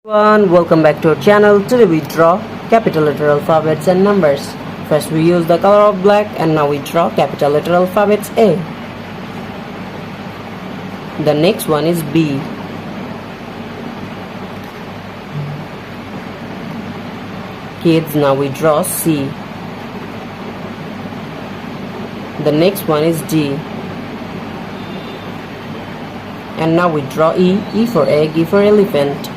Everyone, welcome back to our channel. Today we draw capital letter alphabets and numbers. First we use the color of black and now we draw capital letter alphabets A. The next one is B. Kids, now we draw C. The next one is D. And now we draw E. E for egg, E for elephant.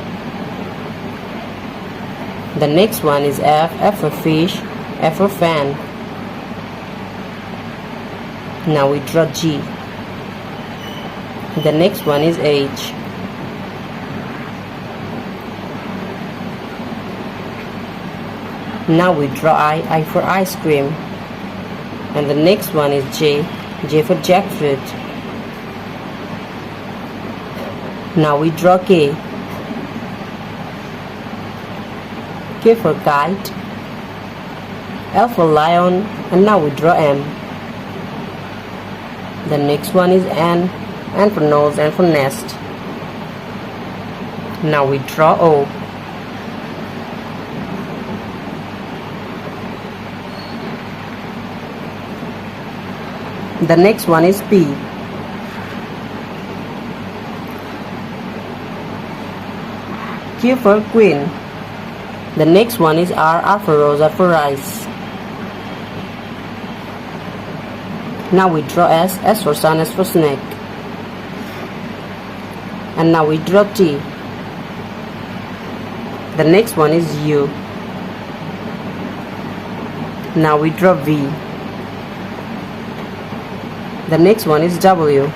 The next one is F. F for fish, F for fan. Now we draw G. The next one is H. Now we draw I for ice cream. And the next one is J. J for jackfruit. Now we draw K. K for kite, L for lion, and now we draw M. The next one is N for nose, N for nest. Now we draw O. The next one is P. Q for queen. The next one is R. R for rose, R for rice. Now we draw S. S for sun, S for snake. And now we draw T. The next one is U. Now we draw V. The next one is W.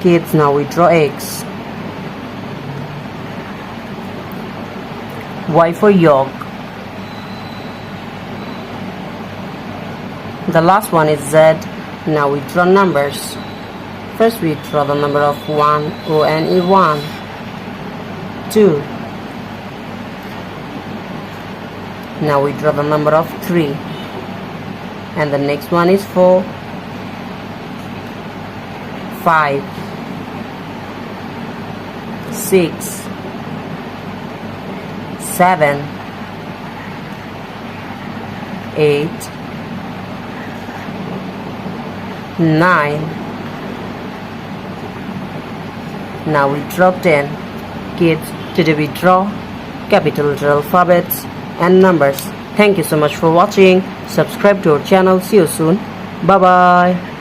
Kids, now we draw X. Y for yolk. The last one is Z. Now we draw numbers. First we draw the number of 1, O-N-E, 1, 2. Now we draw the number of 3. And the next one is 4, 5, 6, 7, 8, 9. Now we draw 10. Kids, today we draw capital letter alphabets and numbers. Thank you so much for watching. Subscribe to our channel. See you soon. Bye bye.